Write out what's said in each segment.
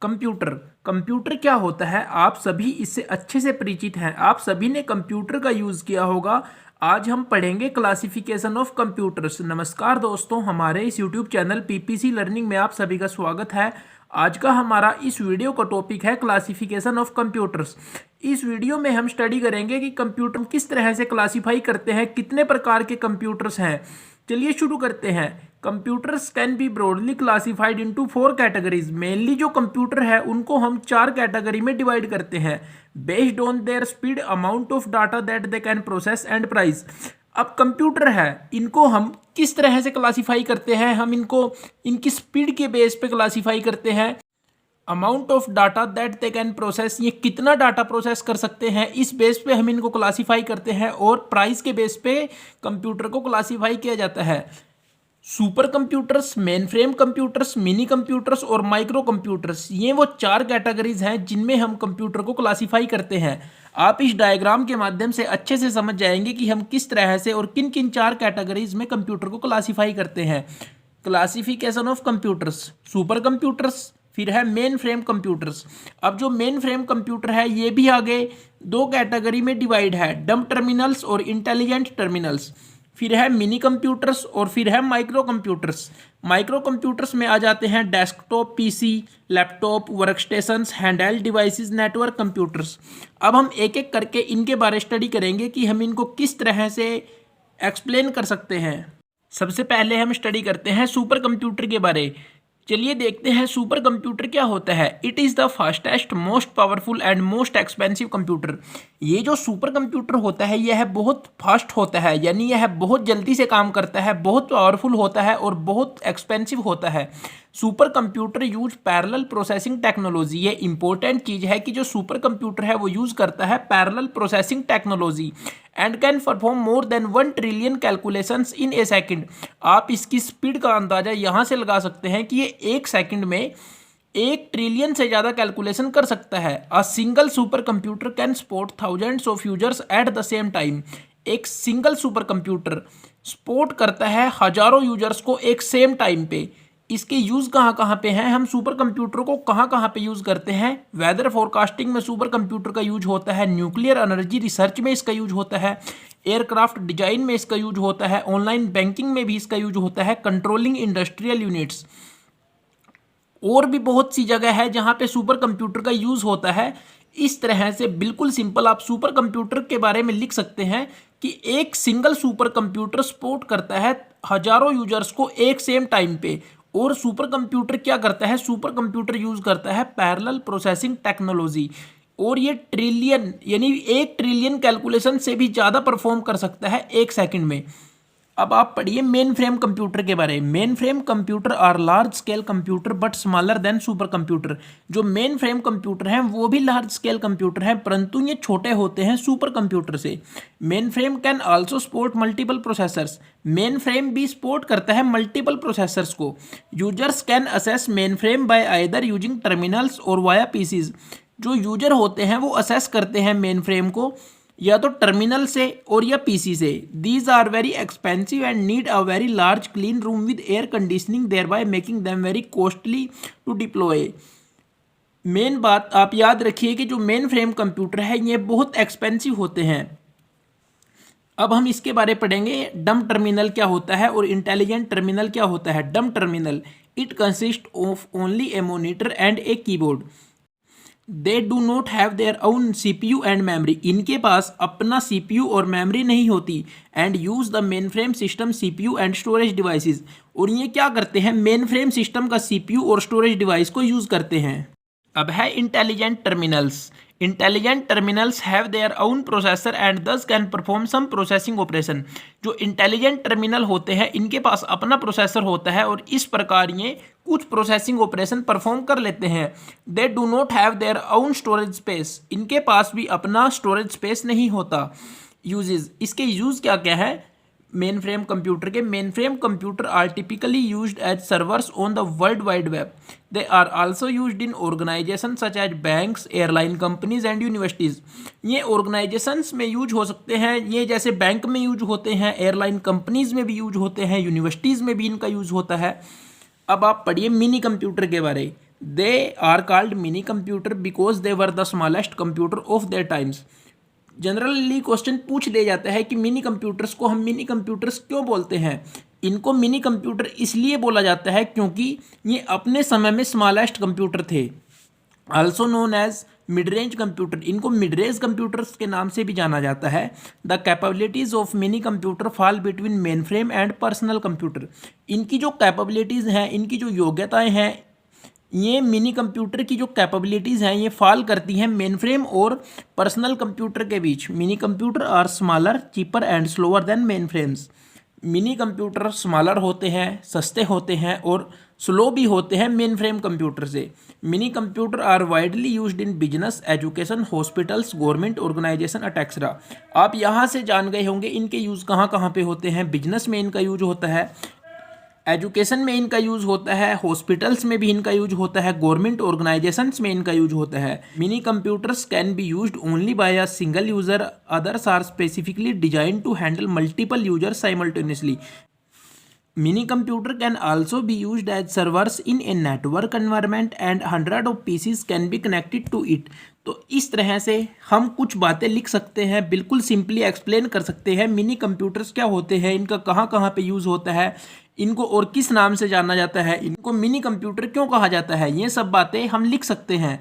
Computer computer क्या होता है, आप सभी इससे अच्छे से परिचित हैं। आप सभी ने कंप्यूटर का यूज़ किया होगा। आज हम पढ़ेंगे क्लासिफिकेशन ऑफ कंप्यूटर्स। नमस्कार दोस्तों, हमारे इस यूट्यूब चैनल पीपीसी लर्निंग में आप सभी का स्वागत है। आज का हमारा इस वीडियो का टॉपिक है क्लासिफिकेशन ऑफ कंप्यूटर्स। इस वीडियो में हम स्टडी करेंगे कि कंप्यूटर किस तरह से क्लासीफाई करते हैं, कितने प्रकार के कंप्यूटर्स हैं। चलिए शुरू करते हैं। Computers can B broadly classified into 4 categories. Mainly जो कंप्यूटर है उनको हम 4 कैटेगरी में डिवाइड करते हैं, based on their speed, amount of data that they can process and price. अब कंप्यूटर है, इनको हम किस तरह से क्लासिफाई करते हैं, हम इनको इनकी स्पीड के बेस पे क्लासिफाई करते हैं। Amount of data that they can process, ये कितना डाटा प्रोसेस कर सकते हैं, इस बेस पे हम इनको क्लासिफाई करते हैं। और प्राइस के बेस पे कंप्यूटर को क्लासिफाई किया जाता है। Super computers, main frame computers, mini computers और माइक्रो कंप्यूटर्स, ये वो 4 कैटेगरीज हैं जिनमें हम कंप्यूटर को क्लासिफाई करते हैं। आप इस डायग्राम के माध्यम से अच्छे से समझ जाएंगे कि हम किस तरह से और किन किन 4 कैटेगरीज में कंप्यूटर को क्लासिफाई करते हैं। Classification of computers, super computers, फिर है मेन फ्रेम कंप्यूटर्स। अब जो मेन फ्रेम कंप्यूटर है ये भी आगे 2 कैटेगरी में डिवाइड है, डम टर्मिनल्स और इंटेलिजेंट टर्मिनल्स। फिर है मिनी कंप्यूटर्स और फिर है माइक्रो कंप्यूटर्स। माइक्रो कंप्यूटर्स में आ जाते हैं desktop PC, laptop, workstations, handheld devices, network computers. अब हम एक एक करके इनके बारे स्टडी करेंगे कि हम इनको किस तरह से एक्सप्लेन कर सकते हैं। सबसे पहले हम स्टडी करते हैं सुपर कंप्यूटर के बारे। चलिए देखते हैं सुपर कंप्यूटर क्या होता है। It is the fastest, most powerful and most expensive computer. ये जो सुपर कंप्यूटर होता है यह बहुत फास्ट होता है, यानी यह बहुत जल्दी से काम करता है, बहुत पावरफुल होता है और बहुत एक्सपेंसिव होता है। Super computer use parallel processing technology. ये इंपॉर्टेंट चीज़ है कि जो सुपर कंप्यूटर है वो यूज़ करता है parallel processing technology and can perform more than 1 trillion calculations in A second. आप इसकी स्पीड का अंदाज़ा यहाँ से लगा सकते हैं कि ये 1 सेकंड में 1 ट्रिलियन से ज़्यादा कैलकुलेशन कर सकता है। A single super computer can support thousands of users at the same time. एक सिंगल सुपर कंप्यूटर सपोर्ट करता है हजारों यूजर्स को एक सेम टाइम पे। इसके यूज़ कहाँ कहाँ पे हैं, हम सुपर कंप्यूटर को कहाँ कहाँ पे यूज़ करते हैं। वेदर फोरकास्टिंग में सुपर कंप्यूटर का यूज होता है, न्यूक्लियर एनर्जी रिसर्च में इसका यूज होता है, एयरक्राफ्ट डिजाइन में इसका यूज होता है, ऑनलाइन बैंकिंग में भी इसका यूज होता है, कंट्रोलिंग इंडस्ट्रियल यूनिट्स। और भी बहुत सी जगह है जहाँ पे सुपर कंप्यूटर का यूज़ होता है। इस तरह से बिल्कुल सिंपल आप सुपर कंप्यूटर के बारे में लिख सकते हैं कि एक सिंगल सुपर कंप्यूटर सपोर्ट करता है हजारों यूजर्स को एक सेम टाइम पे। और सुपर कंप्यूटर क्या करता है, सुपर कंप्यूटर यूज़ करता है पैरेलल प्रोसेसिंग टेक्नोलॉजी। और ये ट्रिलियन यानी 1 ट्रिलियन कैलकुलेशन से भी ज़्यादा परफॉर्म कर सकता है 1 सेकंड में। अब आप पढ़िए मेन फ्रेम कंप्यूटर के बारे में। Mainframe computer are large scale computer but smaller than super computer. जो मेन फ्रेम कंप्यूटर हैं वो भी लार्ज स्केल कंप्यूटर हैं, परंतु ये छोटे होते हैं सुपर कंप्यूटर से। Main frame can also support multiple processors. Main frame भी सपोर्ट करता है मल्टीपल प्रोसेसर्स को। Users can assess main frame by either using terminals और वाया पीसीज। जो यूजर होते हैं वो असेस करते हैं मेन फ्रेम को या तो टर्मिनल से और या पीसी से। These are very expensive and need a very large clean room with air conditioning, thereby making them very costly to deploy. Main बात आप याद रखिए कि जो मेन फ्रेम कंप्यूटर है ये बहुत एक्सपेंसिव होते हैं। अब हम इसके बारे में पढ़ेंगे डम टर्मिनल क्या होता है और इंटेलिजेंट टर्मिनल क्या होता है। डम terminal, it consist of only A monitor and a keyboard. They do not have their own CPU and memory. इनके पास अपना CPU और मेमरी नहीं होती। And use the main frame system CPU and storage devices. और ये क्या करते हैं, मेन फ्रेम सिस्टम का CPU और स्टोरेज डिवाइस को यूज़ करते हैं। अब है intelligent terminals. Intelligent terminals have their own processor and दस can perform some processing operation. जो इंटेलिजेंट टर्मिनल होते हैं इनके पास अपना प्रोसेसर होता है और इस प्रकार ये कुछ प्रोसेसिंग ऑपरेशन परफॉर्म कर लेते हैं। They do not have their own storage space. इनके पास भी अपना स्टोरेज स्पेस नहीं होता। यूजेस, इसके यूज़ क्या क्या है मेन फ्रेम कंप्यूटर के। Mainframe computer are typically used as servers on the world wide web. They are also used in organisation such as banks, airline companies and universities. ये organisations में use हो सकते हैं, ये जैसे bank में use होते हैं, एयरलाइन कंपनीज में भी यूज होते हैं, यूनिवर्सिटीज़ में भी इनका यूज होता है। अब आप पढ़िए मिनी कंप्यूटर के बारे। They are called mini computer because they were the smallest computer of their times. Generally question पूछ लिया जाता है कि मिनी कंप्यूटर्स को हम मिनी कंप्यूटर्स क्यों बोलते हैं। इनको मिनी कंप्यूटर इसलिए बोला जाता है क्योंकि ये अपने समय में स्मॉलेस्ट कंप्यूटर थे, also known as mid range computer. इनको मिड रेंज कंप्यूटर्स के नाम से भी जाना जाता है। The capabilities of mini computer fall between mainframe and personal computer. इनकी जो कैपेबिलिटीज़ हैं, इनकी जो योग्यताएं हैं, ये मिनी कंप्यूटर की जो कैपेबिलिटीज़ हैं ये फॉल करती हैं मेन फ्रेम और पर्सनल कंप्यूटर के बीच। Mini computer are smaller, cheaper and slower than mainframes. Mini computer smaller होते हैं, सस्ते होते हैं और स्लो भी होते हैं मेन फ्रेम कंप्यूटर से। Mini computer are widely used in business, education, hospitals, government organisation etcetera. आप यहाँ से जान गए होंगे इनके यूज़ कहाँ कहाँ पे होते हैं। बिजनेस में इनका यूज होता है, एजुकेशन में इनका यूज़ होता है, हॉस्पिटल्स में भी इनका यूज होता है, गवर्नमेंट ऑर्गेनाइजेशंस में इनका यूज होता है। Mini computers can be used only by a single user, others are specifically design to handle multiple users simultaneously. Mini computer can also be used as servers in a network environment and hundred of PCs can be connected to it। तो इस तरह से हम कुछ बातें लिख सकते हैं, बिल्कुल सिंपली एक्सप्लेन कर सकते हैं मिनी कंप्यूटर्स क्या होते हैं, इनका कहाँ कहाँ पे यूज़ होता है, इनको और किस नाम से जाना जाता है, इनको मिनी कंप्यूटर क्यों कहा जाता है, ये सब बातें हम लिख सकते हैं।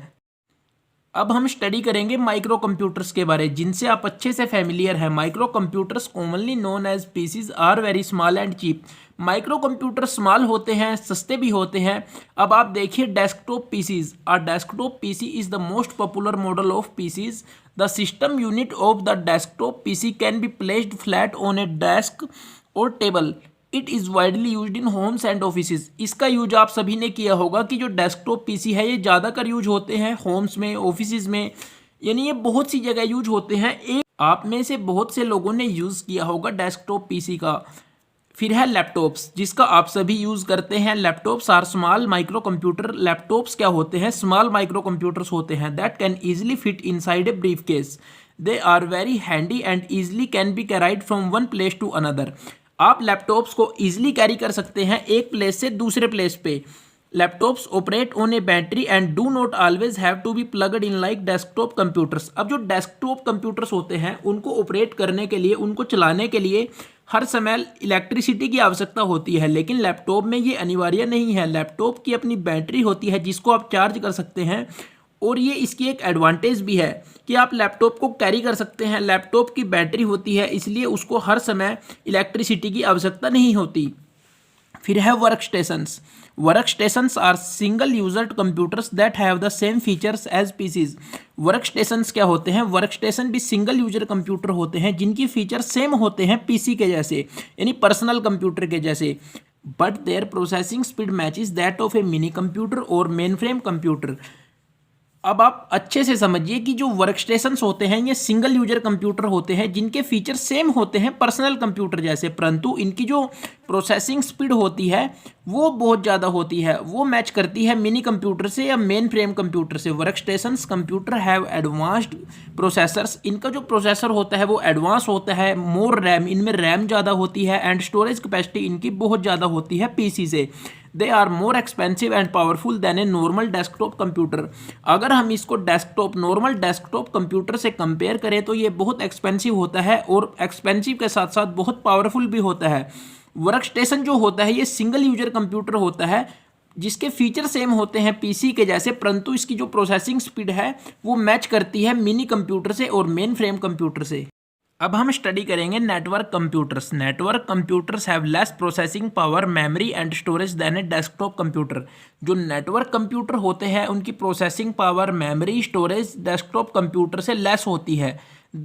अब हम स्टडी करेंगे माइक्रो कंप्यूटर्स के बारे, जिनसे आप अच्छे से फैमिलियर हैं। Micro computers commonly known as PCs are very small and cheap. Micro computer small होते हैं, सस्ते भी होते हैं। अब आप देखिए desktop PCs. A desktop PC is the most popular model of PCs. The system unit of the desktop PC can be placed flat on a desk और table. It is widely used in homes and offices. इसका use आप सभी ने किया होगा कि जो desktop PC है ये ज़्यादातर यूज होते हैं होम्स में, ऑफिसेज में, यानी ये बहुत सी जगह यूज होते हैं। एक आप में से बहुत से लोगों ने यूज़ किया होगा डेस्कटॉप पीसी का। फिर है लैपटॉप्स, जिसका आप सभी यूज़ करते हैं। Laptops are small micro computer. Laptops क्या होते हैं? स्मॉल माइक्रो कंप्यूटर्स होते हैं that can easily fit inside a briefcase. They are very handy and easily can be carried from one place to another. आप laptops को easily carry कर सकते हैं एक प्लेस से दूसरे प्लेस पे। Laptops operate on a battery and do not always have to be plugged in like desktop computers. अब जो डेस्कटॉप कंप्यूटर्स होते हैं उनको ऑपरेट करने के लिए, उनको चलाने के लिए हर समय इलेक्ट्रिसिटी की आवश्यकता होती है, लेकिन लैपटॉप में ये अनिवार्य नहीं है। लैपटॉप की अपनी बैटरी होती है जिसको आप चार्ज कर सकते हैं, और ये इसकी एक एडवांटेज भी है कि आप लैपटॉप को कैरी कर सकते हैं। लैपटॉप की बैटरी होती है इसलिए उसको हर समय इलेक्ट्रिसिटी की आवश्यकता नहीं होती। फिर है work stations. Work stations are single user computers that have the same features as PCs. Work stations क्या होते हैं? वर्क स्टेशन भी सिंगल यूजर कंप्यूटर होते हैं जिनकी फीचर सेम होते हैं पीसी के जैसे, यानी पर्सनल कंप्यूटर के जैसे, but their processing speed matches that of a mini computer और मेन फ्रेम कंप्यूटर। अब आप अच्छे से समझिए कि जो वर्क स्टेशंस होते हैं ये सिंगल यूजर कंप्यूटर होते हैं जिनके फीचर सेम होते हैं पर्सनल कंप्यूटर जैसे, परंतु इनकी जो प्रोसेसिंग स्पीड होती है वो बहुत ज़्यादा होती है, वो मैच करती है मिनी कंप्यूटर से या मेन फ्रेम कंप्यूटर से। Work stations computer have advanced processors. इनका जो प्रोसेसर होता है वो एडवांस होता है, मोर रैम, इनमें रैम ज़्यादा होती है, एंड स्टोरेज कैपेसिटी इनकी बहुत ज़्यादा होती है पीसी से। They are more expensive and powerful than a normal desktop computer. अगर हम इसको डेस्कटॉप, नॉर्मल डेस्कटॉप कंप्यूटर से कंपेयर करें तो ये बहुत एक्सपेंसिव होता है, और एक्सपेंसिव के साथ साथ बहुत पावरफुल भी होता है। वर्क स्टेशन जो होता है ये सिंगल यूजर कंप्यूटर होता है जिसके फीचर सेम होते हैं पीसी के जैसे, परंतु इसकी जो प्रोसेसिंग स्पीड है वो मैच करती है मिनी कंप्यूटर से और मेन फ्रेम कंप्यूटर से। अब हम स्टडी करेंगे network computers. Network computers have less processing power, memory and storage than a desktop computer. जो नेटवर्क कंप्यूटर होते हैं उनकी processing power, memory, storage desktop computer से लेस होती है।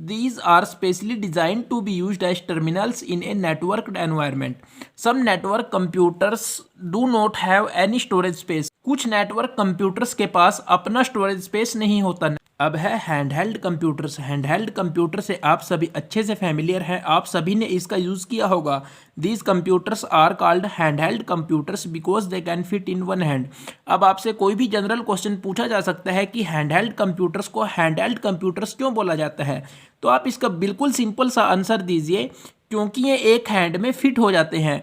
These are specially designed to be used as terminals in a networked environment. Some network computers do not have any storage space. कुछ network computers के पास अपना storage space नहीं होता। अब है हैंडहेल्ड कंप्यूटर्स। हैंडहेल्ड कंप्यूटर से आप सभी अच्छे से फैमिलियर हैं, आप सभी ने इसका यूज़ किया होगा। These computers are called handheld computers because they can fit in one hand. अब आपसे कोई भी जनरल क्वेश्चन पूछा जा सकता है कि हैंडहेल्ड कंप्यूटर्स को हैंडहेल्ड कंप्यूटर्स क्यों बोला जाता है, तो आप इसका बिल्कुल सिंपल सा आंसर दीजिए, क्योंकि ये एक हैंड में फिट हो जाते हैं।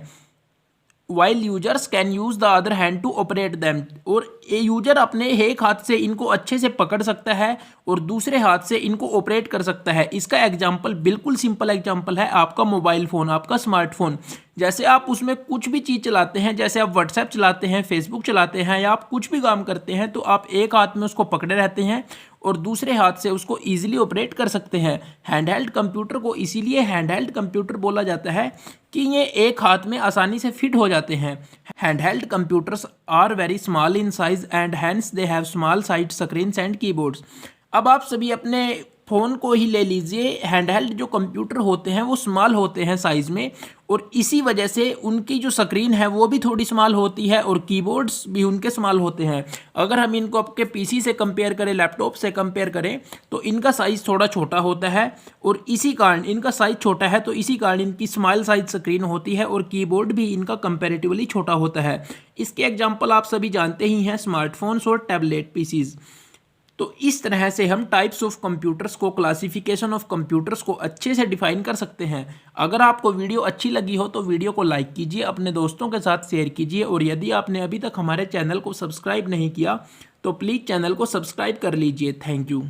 While users can use the other hand to operate them. और ये यूजर अपने एक हाथ से इनको अच्छे से पकड़ सकता है और दूसरे हाथ से इनको ऑपरेट कर सकता है। इसका एग्जाम्पल बिल्कुल सिंपल एग्जाम्पल है आपका मोबाइल फ़ोन, आपका स्मार्टफोन। जैसे आप उसमें कुछ भी चीज़ चलाते हैं, जैसे आप व्हाट्सएप चलाते हैं, फेसबुक चलाते हैं या आप कुछ भी काम करते हैं, तो आप एक हाथ में उसको पकड़े रहते हैं और दूसरे हाथ से उसको ईजिली ऑपरेट कर सकते हैं। हैंडहेल्ड कंप्यूटर को इसीलिए हैंडहेल्ड कंप्यूटर बोला जाता है कि ये एक हाथ में आसानी से फिट हो जाते हैं। Handheld computers are very small in size and hence they have small side screens and keyboards. अब आप सभी अपने फ़ोन को ही ले लीजिए, हैंडहेल्ड जो कंप्यूटर होते हैं वो स्मॉल होते हैं साइज़ में, और इसी वजह से उनकी जो स्क्रीन है वो भी थोड़ी स्मॉल होती है और कीबोर्ड्स भी उनके स्मॉल होते हैं। अगर हम इनको आपके पीसी से कंपेयर करें, लैपटॉप से कंपेयर करें, तो इनका साइज़ थोड़ा छोटा होता है और इसी कारण इनका साइज़ छोटा है, तो इसी कारण इनकी स्मॉल साइज स्क्रीन होती है और कीबोर्ड भी इनका कंपेरेटिवली छोटा होता है। इसके एग्जाम्पल आप सभी जानते ही हैं, स्मार्टफोन्स और टैबलेट पीसीज। तो इस तरह से हम टाइप्स ऑफ कंप्यूटर्स को, क्लासिफिकेशन ऑफ कंप्यूटर्स को अच्छे से डिफाइन कर सकते हैं। अगर आपको वीडियो अच्छी लगी हो तो वीडियो को लाइक कीजिए, अपने दोस्तों के साथ शेयर कीजिए, और यदि आपने अभी तक हमारे चैनल को सब्सक्राइब नहीं किया तो प्लीज़ चैनल को सब्सक्राइब कर लीजिए। Thank you.